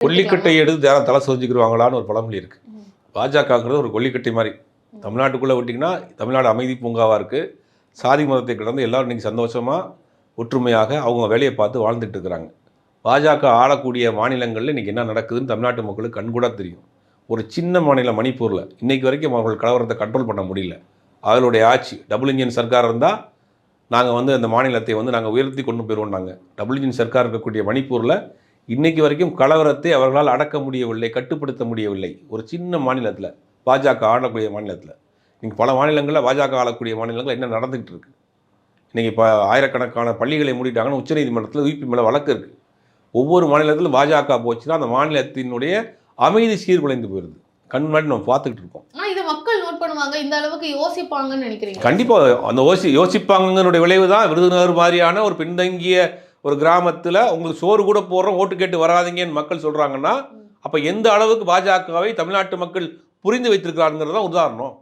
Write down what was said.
கொல்லிக்கட்டை எடுத்து யாரும் தலை சொரிஞ்சுக்கிடுவாங்களான்னு ஒரு பழமொழி இருக்குது. பாஜகங்கிறது ஒரு கொல்லிக்கட்டை மாதிரி. தமிழ்நாட்டுக்குள்ளே விட்டிங்கன்னா தமிழ்நாடு அமைதி பூங்காவாக இருக்குது. சாதி மதத்தை கடந்து எல்லோரும் இன்றைக்கி சந்தோஷமாக ஒற்றுமையாக அவங்க வேலையை பார்த்து வாழ்ந்துட்டு இருக்கிறாங்க. பாஜக ஆளக்கூடிய மாநிலங்களில் இன்றைக்கி என்ன நடக்குதுன்னு தமிழ்நாட்டு மக்களுக்கு கண்கூட தெரியும். ஒரு சின்ன மாநிலம் மணிப்பூரில் இன்றைக்கி வரைக்கும் அவர்கள் கலவரத்தை கண்ட்ரோல் பண்ண முடியல. அவர்களுடைய ஆட்சி டபுள் இன்ஜின் சர்க்கார் இருந்தால் நாங்கள் அந்த மாநிலத்தை நாங்கள் உயர்த்தி கொண்டு போயிடுவோம். நாங்கள் டபுள் இன்ஜின் சர்க்கார் இருக்கக்கூடிய மணிப்பூரில் இன்றைக்கி வரைக்கும் கலவரத்தை அவர்களால் அடக்க முடியவில்லை, கட்டுப்படுத்த முடியவில்லை. ஒரு சின்ன மாநிலத்தில், பாஜக ஆளக்கூடிய மாநிலத்தில். இன்றைக்கி பல மாநிலங்களில் பாஜக ஆளக்கூடிய மாநிலங்கள் என்ன நடந்துகிட்டு இருக்குது. இன்றைக்கி இப்போ ஆயிரக்கணக்கான பள்ளிகளை மூடிட்டாங்கன்னு உச்சநீதிமன்றத்தில் UP மேலே வழக்கு இருக்குது. ஒவ்வொரு மாநிலத்திலும் பாஜக போச்சுன்னா அந்த மாநிலத்தினுடைய அமைதி சீர்குலைந்து போயிடுது. கண் முன்னாடி நம்ம பார்த்துக்கிட்டு இருக்கோம். இதை மக்கள் நோட் பண்ணுவாங்க, இந்த அளவுக்கு யோசிப்பாங்கன்னு நினைக்கிறீங்க? கண்டிப்பாக அந்த யோசிப்பாங்கனுடைய விளைவு தான் விருதுநகர் மாதிரியான ஒரு பின்தங்கிய ஒரு கிராமத்தில் உங்களுக்கு சோறு கூட போடுறோம், ஓட்டு கேட்டு வராதிங்கன்னு மக்கள் சொல்கிறாங்கன்னா அப்போ எந்த அளவுக்கு பாஜகவை தமிழ்நாட்டு மக்கள் புரிந்து வைத்திருக்கிறாருங்கிறது தான் உதாரணம்.